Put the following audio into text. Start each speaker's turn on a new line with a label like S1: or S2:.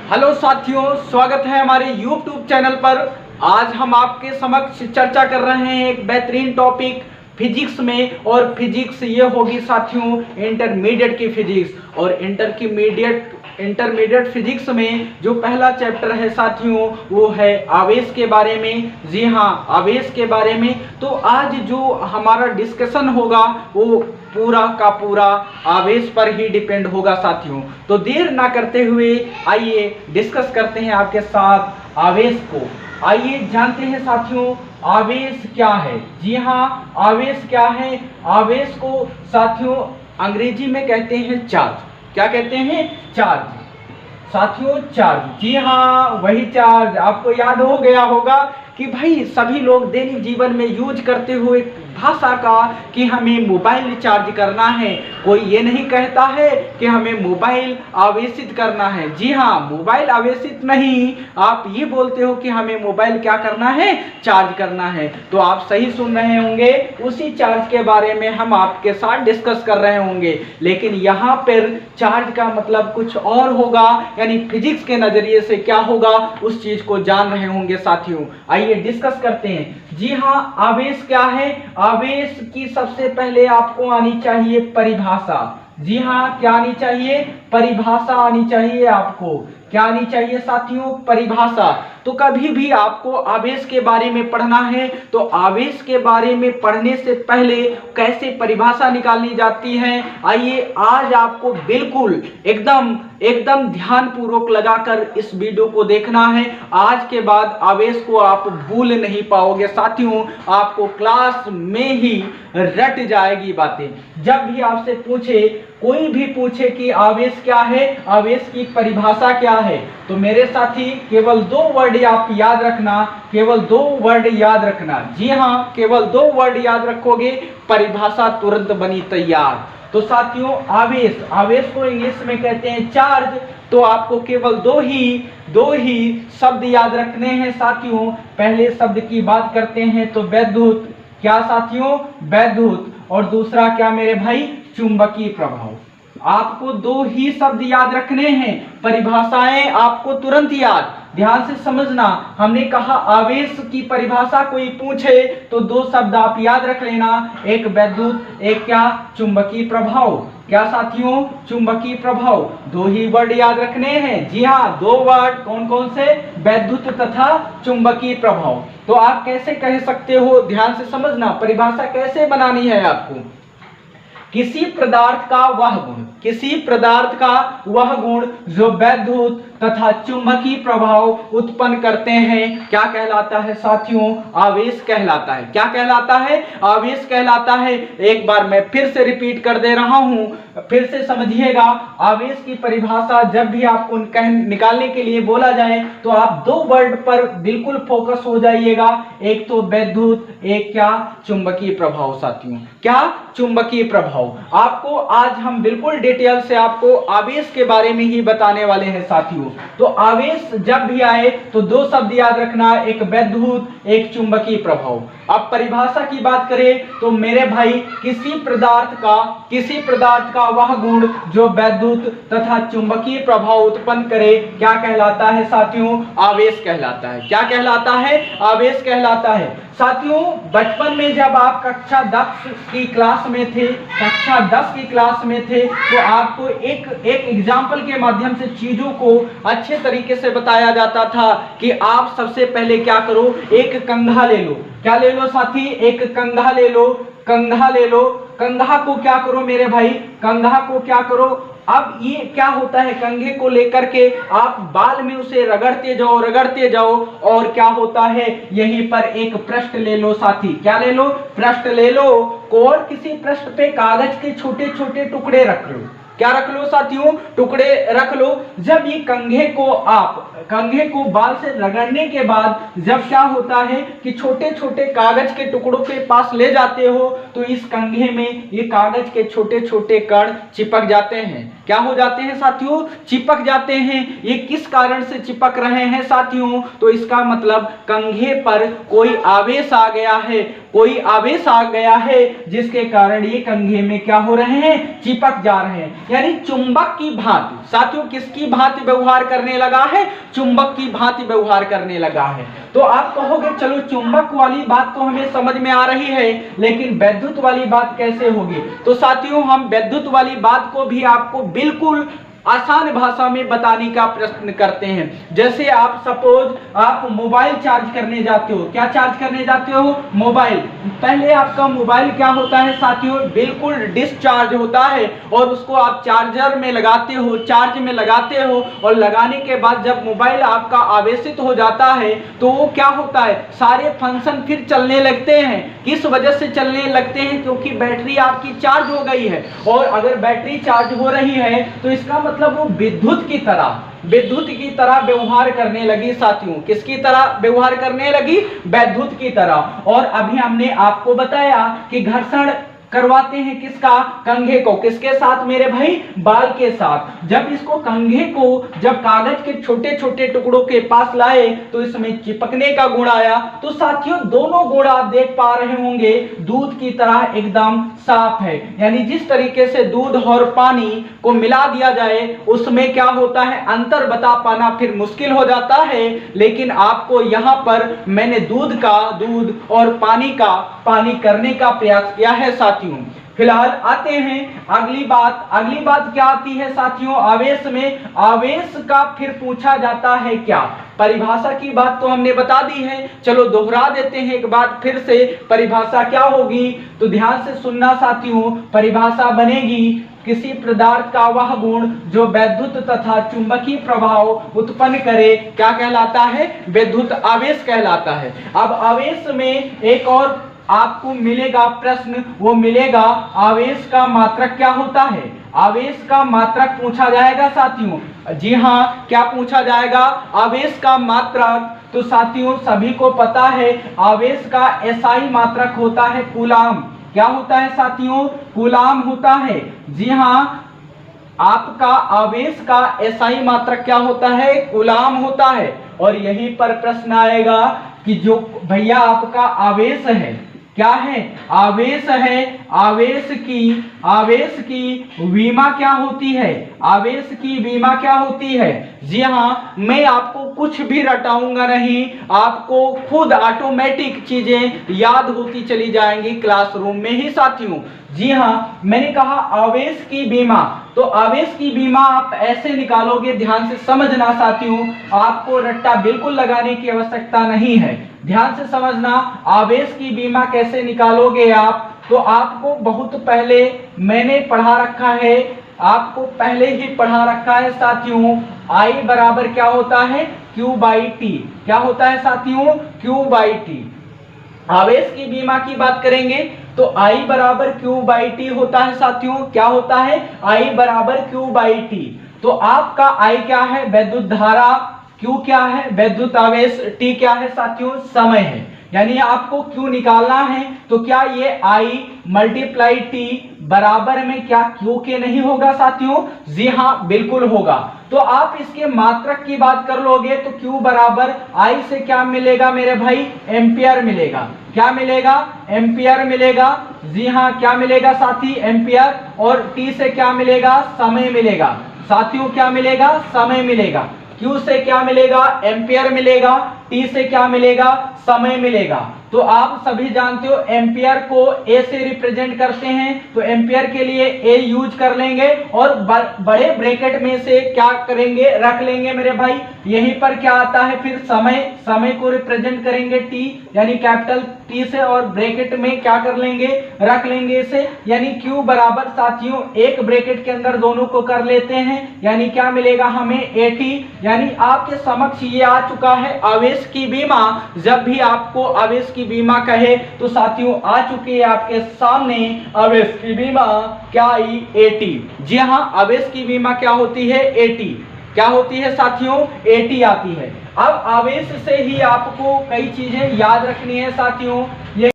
S1: Hello साथियों, स्वागत है हमारे YouTube चैनल पर। आज हम आपके समक्ष चर्चा कर रहे हैं एक बेहतरीन टॉपिक फिजिक्स में। और फिजिक्स ये होगी साथियों इंटरमीडिएट की फिजिक्स। और इंटरमीडिएट फिजिक्स में जो पहला चैप्टर है साथियों वो है आवेश के बारे में। जी हाँ, आवेश के बारे में। तो आज जो हमारा डिस्कशन होगा वो पूरा का पूरा आवेश पर ही डिपेंड होगा साथियों। तो देर ना करते हुए आइए डिस्कस करते हैं आपके साथ आवेश को। आइए जानते हैं साथियों आवेश क्या है। जी हाँ, आवेश क्या है। आवेश को साथियों अंग्रेजी में कहते हैं चार्ज। क्या कहते हैं? चार्ज। साथियों चार्ज, जी हाँ वही चार्ज। आपको याद हो गया होगा कि भाई सभी लोग दैनिक जीवन में यूज करते हुए भाषा का कि हमें मोबाइल चार्ज करना है। कोई ये नहीं कहता है कि हमें मोबाइल आवेशित करना है। जी हाँ, मोबाइल आवेशित नहीं, आप ये बोलते हो कि हमें मोबाइल क्या करना है? चार्ज करना है। तो आप सही सुन रहे होंगे, उसी चार्ज के बारे में हम आपके साथ डिस्कस कर रहे होंगे। लेकिन यहाँ पर चार्ज का मतलब कुछ और होगा, यानी फिजिक्स के नजरिए से क्या होगा उस चीज को जान रहे होंगे साथियों। आइए डिस्कस करते हैं। जी हाँ, आवेश क्या है। आवेश की सबसे पहले आपको आनी चाहिए परिभाषा। जी हाँ, क्या आनी चाहिए? परिभाषा आनी चाहिए। आपको क्या आनी चाहिए साथियों? परिभाषा। तो कभी भी आपको आवेश के बारे में पढ़ना है तो आवेश के बारे में पढ़ने से पहले कैसे परिभाषा निकालनी जाती है, आइए आज आपको बिल्कुल एकदम ध्यान पूर्वक लगाकर इस वीडियो को देखना है। आज के बाद आवेश को आप भूल नहीं पाओगे साथियों, आपको क्लास में ही रट जाएगी बातें। जब भी आपसे पूछे, कोई भी पूछे कि आवेश क्या है, आवेश की परिभाषा क्या है, तो मेरे साथी केवल दो वर्ड आप याद रखना, केवल दो वर्ड याद रखना। जी हाँ, केवल दो वर्ड याद रखोगे, परिभाषा तुरंत बनी तैयार। तो साथियों आवेश को इंग्लिश में कहते हैं चार्ज। तो आपको केवल दो ही शब्द याद रखने हैं साथियों। पहले शब्द की बात करते हैं तो वैद्युत। क्या साथियों? वैद्युत। और दूसरा क्या मेरे भाई? चुंबकीय प्रभाव। आपको दो ही शब्द याद रखने हैं, परिभाषाएं आपको तुरंत याद। ध्यान से समझना, हमने कहा आवेश की परिभाषा कोई पूछे तो दो शब्द आप याद रख लेना, एक वैद्युत, एक क्या? चुंबकीय प्रभाव। क्या साथियों? चुंबकीय प्रभाव। दो ही वर्ड याद रखने हैं। जी हाँ, दो वर्ड। कौन कौन से? वैद्युत तथा चुंबकीय प्रभाव। तो आप कैसे कह सकते हो? ध्यान से समझना, परिभाषा कैसे बनानी है आपको। किसी पदार्थ का वह गुण जो वैद्युत तथा चुंबकीय प्रभाव उत्पन्न करते हैं क्या कहलाता है साथियों? आवेश कहलाता है। क्या कहलाता है? आवेश कहलाता है। एक बार मैं फिर से रिपीट कर दे रहा हूं, फिर से समझिएगा। आवेश की परिभाषा जब भी आपको निकालने के लिए बोला जाए तो आप दो वर्ड पर बिल्कुल फोकस हो जाइएगा, एक तो वैद्युत, एक क्या? चुंबकीय प्रभाव साथियों। क्या? चुंबकीय प्रभाव। आपको आज हम बिल्कुल डिटेल से आपको आवेश के बारे में ही बताने वाले हैं साथियों। तो आवेश जब भी आए तो दो शब्द याद रखना, एक वैद्युत, एक चुंबकीय प्रभाव। अब परिभाषा की बात करें तो मेरे भाई किसी पदार्थ का वह गुण जो वैद्युत तथा चुंबकीय प्रभाव उत्पन्न करे क्या कहलाता है साथियों? आवेश कहलाता है। क्या कहलाता है? आवेश कहलाता है। साथियों बचपन में जब आप कक्षा 10 की क्लास में थे तो आपको एक एग्जाम्पल के माध्यम से चीजों को अच्छे तरीके से बताया जाता था कि आप सबसे पहले क्या करो, एक कंघा ले लो। क्या ले लो साथी? एक कंघा ले लो। कंघा को क्या करो मेरे भाई? कंघा को क्या करो? अब ये क्या होता है, कंघे को लेकर के आप बाल में उसे रगड़ते जाओ और क्या होता है, यहीं पर एक पृष्ठ ले लो साथी। क्या ले लो? पृष्ठ ले लो। और किसी पृष्ठ पे कागज के छोटे छोटे टुकड़े रख लो। क्या रख लो साथियों? टुकड़े रख लो। जब ये कंघे को बाल से रगड़ने के बाद जब क्या होता है कि छोटे छोटे कागज के टुकड़ों के पास ले जाते हो तो इस कंघे में ये कागज के छोटे छोटे कण चिपक जाते हैं। क्या हो जाते हैं साथियों? चिपक जाते हैं। ये किस कारण से चिपक रहे हैं साथियों? तो इसका मतलब कंघे पर कोई आवेश आ गया है। कोई आवेश आ गया है जिसके कारण ये कंघे में क्या हो रहे हैं, चिपक जा रहे हैं, यानी चुंबक की भांति। साथियों किसकी भांति व्यवहार करने लगा है, चुंबक की भांति व्यवहार करने लगा है। तो आप कहोगे चलो चुंबक वाली बात तो हमें समझ में आ रही है, लेकिन वैद्युत वाली बात कैसे होगी। तो साथियों हम वैद्युत वाली बात को भी आपको बिल्कुल आसान भाषा में बताने का प्रयत्न करते हैं। जैसे आप सपोज आप मोबाइल चार्ज करने जाते हो, क्या चार्ज करने जाते हो, मोबाइल। पहले आपका मोबाइल क्या होता है साथियों, बिल्कुल डिस्चार्ज होता है और उसको आप चार्जर में लगाते हो, चार्ज में लगाते हो, और लगाने के बाद जब मोबाइल आपका आवेशित हो जाता है तो वो क्या होता है, सारे फंक्शन फिर चलने लगते हैं। किस वजह से चलने लगते हैं, क्योंकि बैटरी आपकी चार्ज हो गई है, और अगर बैटरी चार्ज हो रही है तो इसका मतलब वो विद्युत की तरह व्यवहार करने लगी साथियों। किसकी तरह व्यवहार करने लगी, विद्युत की तरह। और अभी हमने आपको बताया कि घर्षण करवाते हैं किसका, कंघे को, किसके साथ मेरे भाई, बाल के साथ। जब इसको कंघे को जब कागज के छोटे छोटे टुकड़ों के पास लाए तो इसमें चिपकने का गुण आया। तो साथियों दोनों गुण आप देख पा रहे होंगे दूध की तरह एकदम साफ है, यानी जिस तरीके से दूध और पानी को मिला दिया जाए उसमें क्या होता है, अंतर बता पाना फिर मुश्किल हो जाता है। लेकिन आपको यहाँ पर मैंने दूध और पानी करने का प्रयास किया है साथियों। फिलहाल आते हैं अगली बात क्या आती है साथियों, आवेश में। आवेश का फिर पूछा जाता है क्या, परिभाषा की बात तो हमने बता दी है, चलो दोहरा देते हैं एक बार फिर से। परिभाषा क्या होगी, तो ध्यान से सुनना साथियों। परिभाषा बनेगी किसी पदार्थ का वह गुण जो वैद्युत तथा चुंबकीय प्रभाव उत्पन्न करे, क्या कहलाता है, विद्युत आवेश कहलाता है। अब आवेश में एक और आपको मिलेगा प्रश्न, वो मिलेगा आवेश का मात्रक क्या होता है। आवेश का मात्रक पूछा जाएगा साथियों। जी हाँ, क्या पूछा जाएगा, आवेश का मात्रक। तो साथियों सभी को पता है आवेश का एसआई मात्रक होता है कूलाम। क्या होता है साथियों, कूलाम होता है। जी हाँ, आपका आवेश का एसआई मात्रक क्या होता है, कूलाम होता है। और यहीं पर प्रश्न आएगा कि जो भैया आपका आवेश है, क्या है, आवेश है, आवेश की विमा क्या होती है, आवेश की विमा क्या होती है। जी हाँ, मैं आपको कुछ भी रटाऊंगा नहीं, आपको खुद ऑटोमेटिक चीजें याद होती चली जाएंगी क्लासरूम में ही साथियों। जी हाँ, मैंने कहा आवेश की बीमा, तो आवेश की बीमा आप ऐसे निकालोगे, ध्यान से समझना साथियों, आपको रट्टा बिल्कुल लगाने की आवश्यकता नहीं है, ध्यान से समझना। आवेश की बीमा कैसे निकालोगे आप, तो आपको बहुत पहले मैंने पढ़ा रखा है, आपको पहले ही पढ़ा रखा है साथियों। I बराबर क्या होता है, Q/T। क्या होता है साथियों, Q/T। आवेश की बीमा की बात करेंगे तो I बराबर Q/T होता है साथियों। क्या होता है, I बराबर Q/T। तो आपका I क्या है, विद्युत धारा, Q क्या है, विद्युत आवेश, T क्या है साथियों, समय है। यानी आपको Q निकालना है तो क्या ये I × T बराबर में क्या Q के नहीं होगा साथियों। जी हाँ, बिल्कुल होगा। तो आप इसके मात्रक की बात कर लोगे तो Q बराबर I से क्या मिलेगा मेरे भाई, एम्पियर मिलेगा। क्या मिलेगा, एम्पियर मिलेगा। जी हाँ, क्या मिलेगा साथी, एम्पियर। और T से क्या मिलेगा, समय मिलेगा साथियों। क्या मिलेगा, समय मिलेगा। Q से क्या मिलेगा, एम्पियर मिलेगा। T से क्या मिलेगा, समय मिलेगा। तो आप सभी जानते हो एम्पियर को A से रिप्रेजेंट करते हैं, तो एम्पियर के लिए A यूज कर लेंगे और बड़े ब्रैकेट में से क्या करेंगे, रख लेंगे मेरे भाई। यहीं पर क्या आता है फिर समय को रिप्रेजेंट करेंगे T, यानी कैपिटल T से, और ब्रैकेट में क्या कर लेंगे, रख लेंगे इसे। यानी Q बराबर साथियों एक ब्रैकेट के अंदर दोनों को कर लेते हैं, यानी क्या मिलेगा हमें, AT। यानी आपके समक्ष ये आ चुका है आवेश की बीमा। जब भी आपको आवेश की बीमा कहे तो साथियों आ चुकी है आपके सामने आवेश की बीमा, क्या आई, AT। जी हाँ, आवेश की बीमा क्या होती है, AT। क्या होती है साथियों, AT आती है। अब आवेश से ही आपको कई चीजें याद रखनी है साथियों। ये